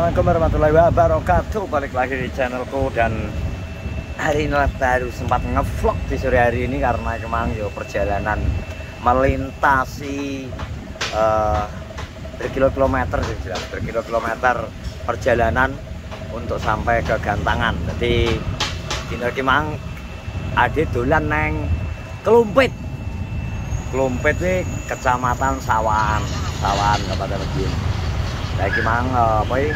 Assalamualaikum warahmatullahi wabarakatuh. Balik lagi di channelku dan hari ini baru sempat ngevlog di sore hari ini karena memang yo perjalanan melintasi berkilo-kilometer perjalanan untuk sampai ke Gantangan. Jadi dino iki mang ade dolan neng Klumpit. Klumpit iki kecamatan Sawahan Kabupaten Medion. Lagi mang apa iki?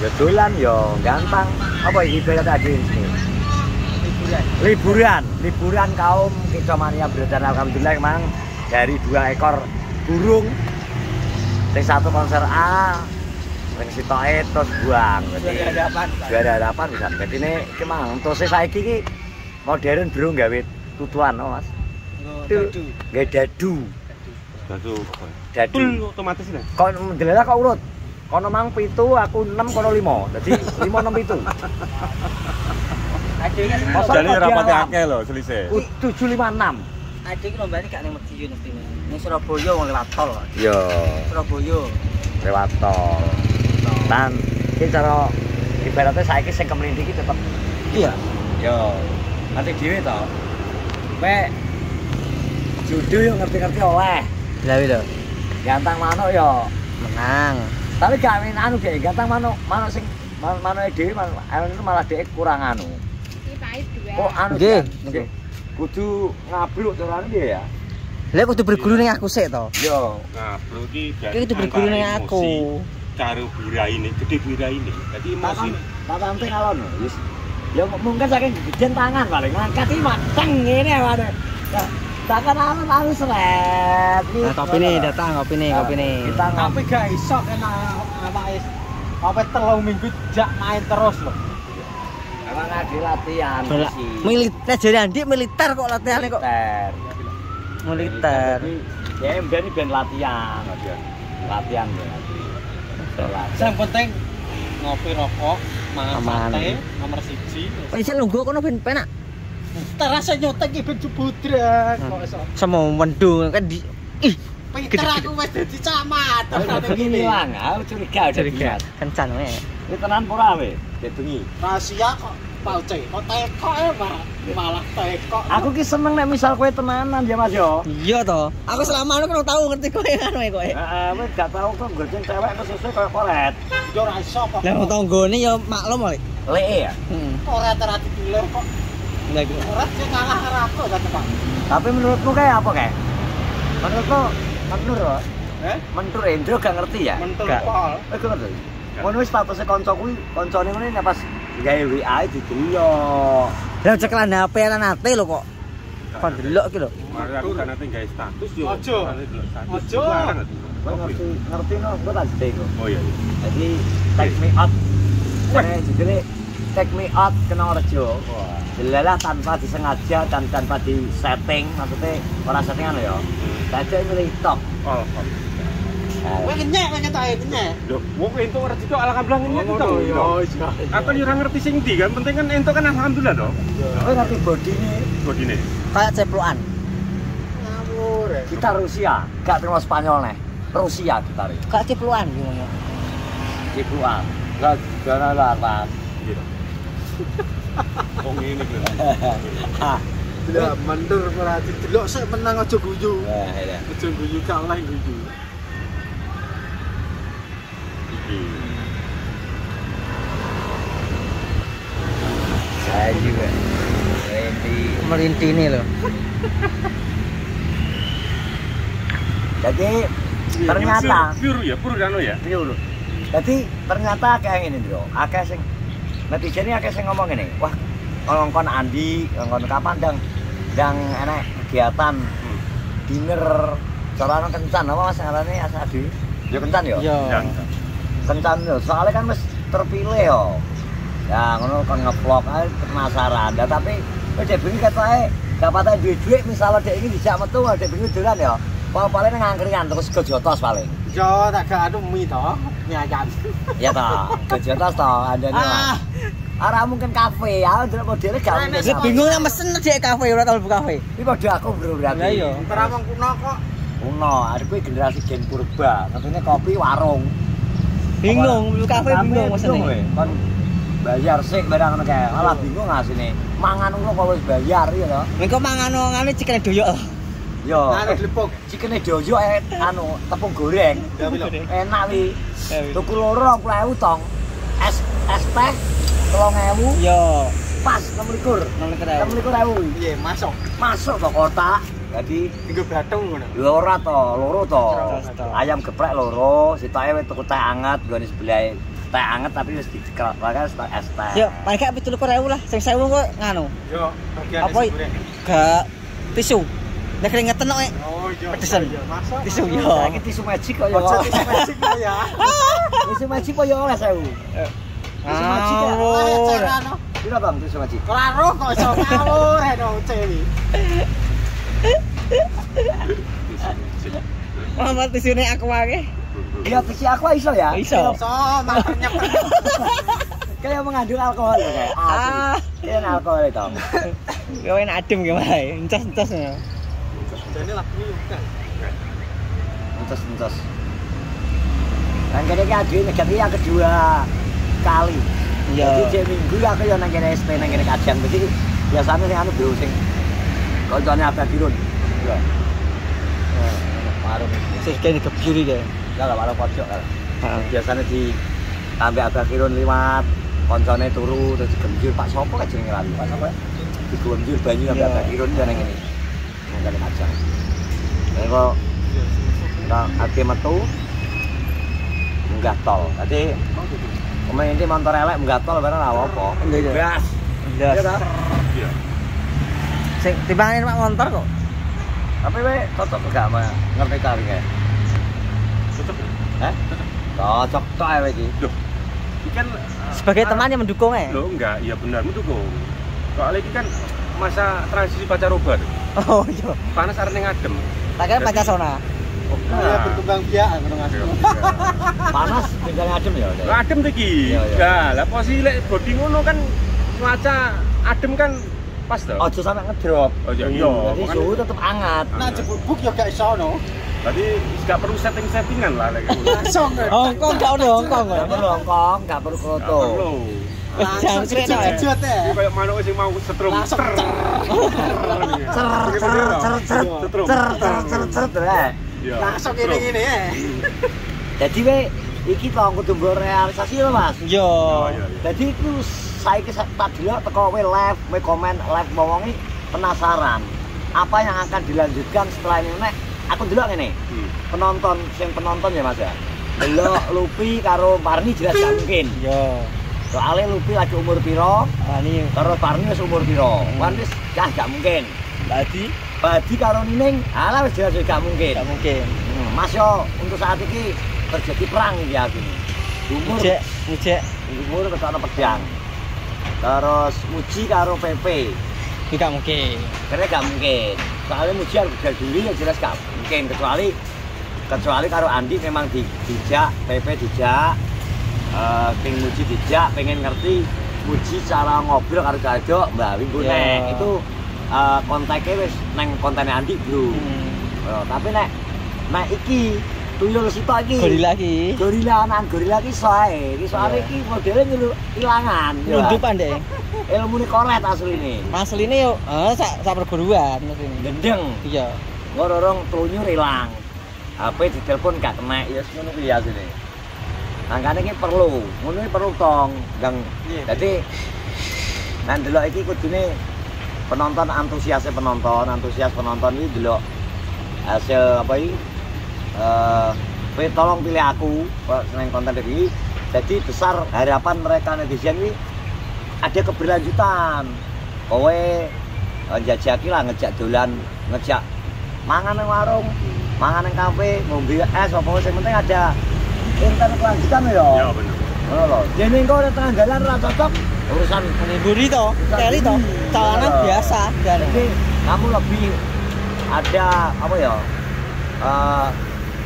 Ya dolan ya gampang. Apa iki ibarat tadi ini? Liburan kaum Kicomania Brodan. Alhamdulillah memang dari 2 ekor burung. Sing satu konser A, sing sitoke terus buang. Juara hadapan bisa. Jadi ini memang untuk saiki iki modern bro gawe tutuan Mas. Nggak dadu. Dadu otomatis ini. Kok ndelela kok urut. Kono mang 7, aku 6, kono 5. Dadi 5 6 7. Jadi rapate akeh lho selisih. 7 5 6. Ade iki lombane gak ning Medion mestine. Ning Surabaya wong lewat tol. Yo, Surabaya lewat tol. Dan iki cara ibaratnya saiki sing kemrindi iki tetep iya. yo nanti dhewe to. Mek judo yo ngerti-ngerti oleh. Lah lho. Gantang manuk yo Menang. tapi gak anu gak gantang manuk sing manuke dhewe malah dhek kurang anu. Iki pahit dua. Kok anu Nggih. sih? Kudu ngabluk carane piye ya? Lah kudu berguru ning aku sik to. Yo, Nah, bro iki Iki kudu berguru ning aku. Karo birai ini, gede birai ini. Jadi emosi. Takan teh alon wis. Ya mungkin saking gedean tangan paling ngangkat iki mateng ngene wae. Nah, takan alon seret. Nah, kopi nih datang, kopi nih. Kita Tapi gak iso kena awake. Apa 3 minggu jak main terus lho. emang ada latihan sih. Militer jadi Andi militer kok latihannya kok. Militer. Ya ben ben latihan. Latihan berarti. Yang penting ngopi rokok, mangan Aman. sate nomor 1. Wis lungguh kono ben penak. Terasa nyotek iki ben jebudrak kok iso. Sama wendung kan di ih Pinter aku wis dadi camat. Begini lang, aku curiga curiga kencan wae. Ini tenan pura we, bengi. Rahasia kok pauce. Kok teko malah teko. Aku ki seneng nek misal kowe tenanan ya Mas yo. Iya to. Aku selama anu kan tau ngerti kowe anu kowe. Heeh, kowe gak tau kok goceng cewek kesusu koyo koret. Yo ora iso kok. Lah tanggane ya maklum kali. Leke ya. Ora terati dulur kok. Lah iki. Ora sing ngalah karo aku kan Pak. Tapi menurutmu kayak apa kayak? Menurutku menur mentur Endro gak ngerti ya? Mentul Gak. pol. Gak ngerti. Ngono wis statusnya kanca kuwi, kancane ngene nek pas gawe WA didelok. Lah cekelan HP lan ate lho kok. Kon delok iki lho. Mari aku kan nanti gawe status yo. Ojo. Ojo. Kowe ngerti no, kok tak deko. Oh iya. Jadi take me out. Jadi take me out kena rejo. Jelalah tanpa disengaja dan tanpa di setting, maksudnya orang settingan ya. Saja milih tok. Oh. Kowe kenyek kenyek. Lho, wong ento ora ditok alhamdulillah ngene to. Yo. Aku yo ora ngerti sing ndi kan, penting kan ento kan alhamdulillah to. Kowe ngerti bodine Bodine. Kayak ceplukan. Ngawur. kita Rusia, gak terima Spanyol nih. Rusia kita nih. Kayak ceplukan gimana? Cipuan. Gak gana lapan. Gitu. Wong ngene iki. Lah mendur merati delok sik menang aja guyu. Nah, ya. Aja guyu kalah guyu. Iki. Saya juga. Merintih ini loh. Jadi ternyata pure kan ya. dulu. Jadi ternyata kayak gini bro. Akeh sing netizen ini akeh sing ngomong gini. Wah, ngongkon Andi, ngongkon kapan dang enek kegiatan dinner carane kencan apa Mas ngarane Asadi? Ya kencan yo. Iya. Kencan yo. Soalnya kan wis terpilih yo. Ya ngono kon nge-vlog ae penasaran. Lah tapi kowe dek bengi ketoke gak patah duit misalnya dek iki dijak metu dek bengi dolan yo. Paling ngangkringan terus ke Jotos paling. Yo tak gak anu mie to, nyayan. Ya toh, ke Jotos toh andane. Ora mungkin kafe ya, ndelok modele gak mungkin. Lah bingung lah mesen di kafe ora tau buka kafe. Iki padha aku bro berarti. Lah iya. Terawang kuno kok. Kuno, ada kuwi generasi gen purba. Katanya kopi warung. Bingung, lu kafe bingung maksudnya. Kon bayar sik barang ngono kae. Malah bingung asine. Mangan ngono kok wis bayar ya to. Engko mangan ngene cikene doyok. Yo, Anu glepok. cikene doyok anu tepung goreng. Enak wi. Tuku loro 20.000 tong. Es teh 3.000. Yo, Pas 26. 26.000. Iya, masuk. Masuk ke kotak. Jadi Tinggal batung ngono. ya ora to, loro to. Terus. Ayam geprek loro, sitoke wis tuku teh anget nggone sebelah teh anget tapi wis dicekel pakai es teh. yo, paling gak 17.000 lah. Sing 1.000 kok nganu. Yo, bagian Apa gak tisu. Nek keringetan kok. Oh, iya. Pedesan. Masuk. Tisu yo. Saiki tisu magic kok ya. Ojo tisu magic kok ya. Tisu magic kok ya oleh 1.000. Tisu magic ya. Ngawur. Pira Bang tisu magic? Kelaro kok iso ngawur eno cewi. Mama tisune aku wae. Iya tisu aku iso ya. Iso. So, makannya Kayak mengandung alkohol ya kayak. Kayak alkohol itu. Yo enak adem ki wae. Encas-encas. Jane lah ini kan. Entos. Dan kene iki ade negati yang kedua kali. Iya. Jadi jam minggu aku yo nang kene SP nang kene kajian berarti biasanya sing anu bro sing koncone Abah Dirun. Iya. Warung Terus kene kebyuri kae. enggak warung pojok kan. Heeh. Biasanya di tambah Abah Dirun liwat koncone turu terus digemjur Pak Sopo kan jenenge lali. Pak Sopo. Digemjur banyu ambek Abah Dirun yo nang kene. Nang kene kajian. Nek kok nang ati metu munggah tol. Dadi pemain ini motor elek munggah tol bareng ora apa-apa. Iya. Gas. Gas. Iya ta? Iya. Sing timbangane Pak motor kok. Tapi we cocok gak sama ngerti kali kayak. Cocok. Hah? Cocok tok ae iki. Loh. Ini kan Sebagai teman yang mendukung Loh enggak, iya benar mendukung. Soalnya ini kan masa transisi pancaroba. Oh iya. Panas arene ngadem. Tak kira Pancasona. Ya berkembang biak ngono Mas. Panas tinggalnya adem ya. Dek? Adem tuh iki. Iya, iya. Nah, lah posisi lek body ngono kan cuaca adem kan pas toh. Ojo sampe ngedrop. Oh iya, iya. Jadi Makanya- suhu tetep hangat. Nah, jebuk ya gak iso no. Berarti nggak perlu settingan lah lek ngono. Langsung. Hongkong gak udah Hongkong Gak kok. perlu hongkong, gak perlu Nggak foto. perlu. Langsung Jangan keren, jejot ya. Ini kayak manuk sing mau setrum. Langsung Ter. Cer. Iya. Langsung setrum. ngene ya. Jadi we iki to kudu mbok realisasi lho Mas. Yo. Oh, iya, iya. Jadi itu saiki tak delok teko we live, we komen live ngomongi penasaran. Apa yang akan dilanjutkan setelah ini nek aku delok ngene. Penonton ya Mas ya. Delok Lupi karo Parni jelas gak mungkin. Yo. Soalnya Lupi lagi umur piro, Ani karo Parni wis umur piro. Kan wis gak mungkin. tadi Badi karo Nining, alah wis jelas gak mungkin. gak mungkin. Mas yo untuk saat ini terjadi perang iki aku. Umur Mujek kesana pedang. Terus Muji karo PP. gak mungkin. Karena gak mungkin. Soalnya Muji harus bela diri ya jelas gak mungkin kecuali karo Andi memang dijak, PP dijak, King Muji dijak, pengen ngerti Muji cara ngobrol karo Jadok, Mbak Wingku Iya. nek itu kontaknya wis neng kontennya Andi bro. Tapi nek iki tuyul sitok iki. Gorila iki soe. Iki soalnya Iya. iki modelnya dulu ilangan. Nundupan deh. Ilmu ini koret asline. Asline yo sak perguruan asline. Gendeng. Iya. Ngorong tlunyur ilang. HP ditelepon gak kena ya ngono kuwi asline. Angkane iki perlu, ngono iki perlu tong. Dadi nang delok iki kudune penonton antusias penonton iki delok hasil apa iki tolong pilih aku seneng konten iki. Jadi besar harapan mereka netizen ini ada keberlanjutan. Kowe njajaki lah ngejak dolan, ngejak mangan nang warung, mangan nang kafe, ngombe es apa sing penting ada konten kelanjutan ya. Iya benar. Ngono lho. Dene engko ora tengah dalan ora cocok urusan Meniburi toh, kali toh. Calonan biasa dan jadi kamu lebih ada apa ya?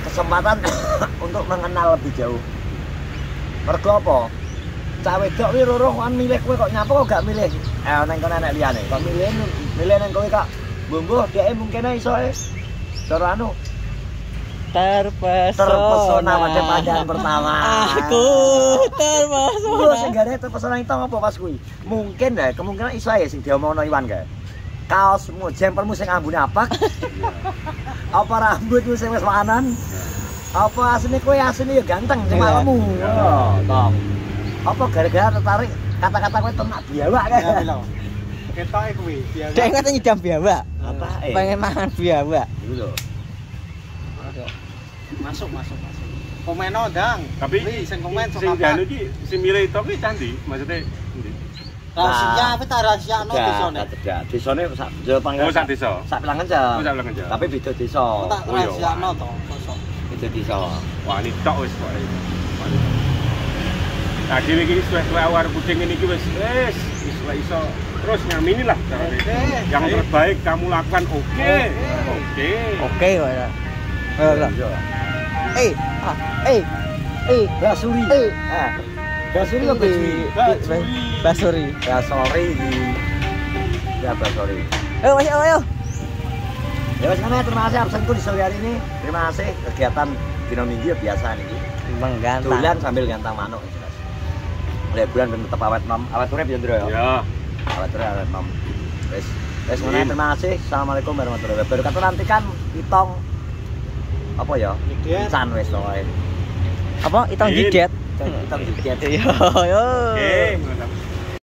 Kesempatan untuk mengenal lebih jauh. Mergo apa? Cah wedok kuwi loro kan milih kowe kok nyapa kok gak milih nang kono anak liyane. Kok milih nang kowe kok mbuh dheke mungkin iso cara anu terpesona pada pandangan pertama. Aku terpesona. Lu sing gare terpesona itu apa pas kuwi? Mungkin ya, kemungkinan iso ya sing diomongno Iwan kae. Kaosmu, jempermu sing ambune apak. Apa rambutmu sing wis wanan? Apa asline kowe asline ya ganteng cuma kamu. Tong. Apa gara-gara tertarik kata-kata kowe tenak biawak kae. Ketoke kuwi. Dek kate nyidam biawak. Apa? Pengen mangan biawak. Iku lho. Masuk. Komeno ndang. Tapi sing komen sing anu iki sing milih itu ki candi, maksudnya endi? rahasia apa ta rahasiano desone? Tidak, desane sak Jawa Pangkat. Oh, sak desa. Sak Pilangan Jam. Oh, sak Pilangan Jam. Tapi beda desa. Tak rahasiano to, kosok. Beda desa. Wah, ini tok wis kok. Nah, dhewe iki suwe-suwe awar kucing ini iki wis iso terus nyamini lah carane. Yang terbaik kamu lakukan oke. Oke kok ya. Basuri. Basuri apa Basuri? Basuri. Basuri. Ya Basuri. Ayo. Ya wis ngene, terima kasih absenku di sore hari ini. Terima kasih kegiatan dina Minggu ya biasa niki. Menggantang. Dolan sambil gantang manuk jelas. Mulai bulan ben tetep awet nom, awet urip ya Ndro ya. Ya. Awet urip awet nom. Wis ngene, terima kasih. Assalamualaikum warahmatullahi wabarakatuh. Kata nantikan itong apa ya? Insan wis pokoke. Apa itong jidet? Itong jidet. Yo. Oke, mantap.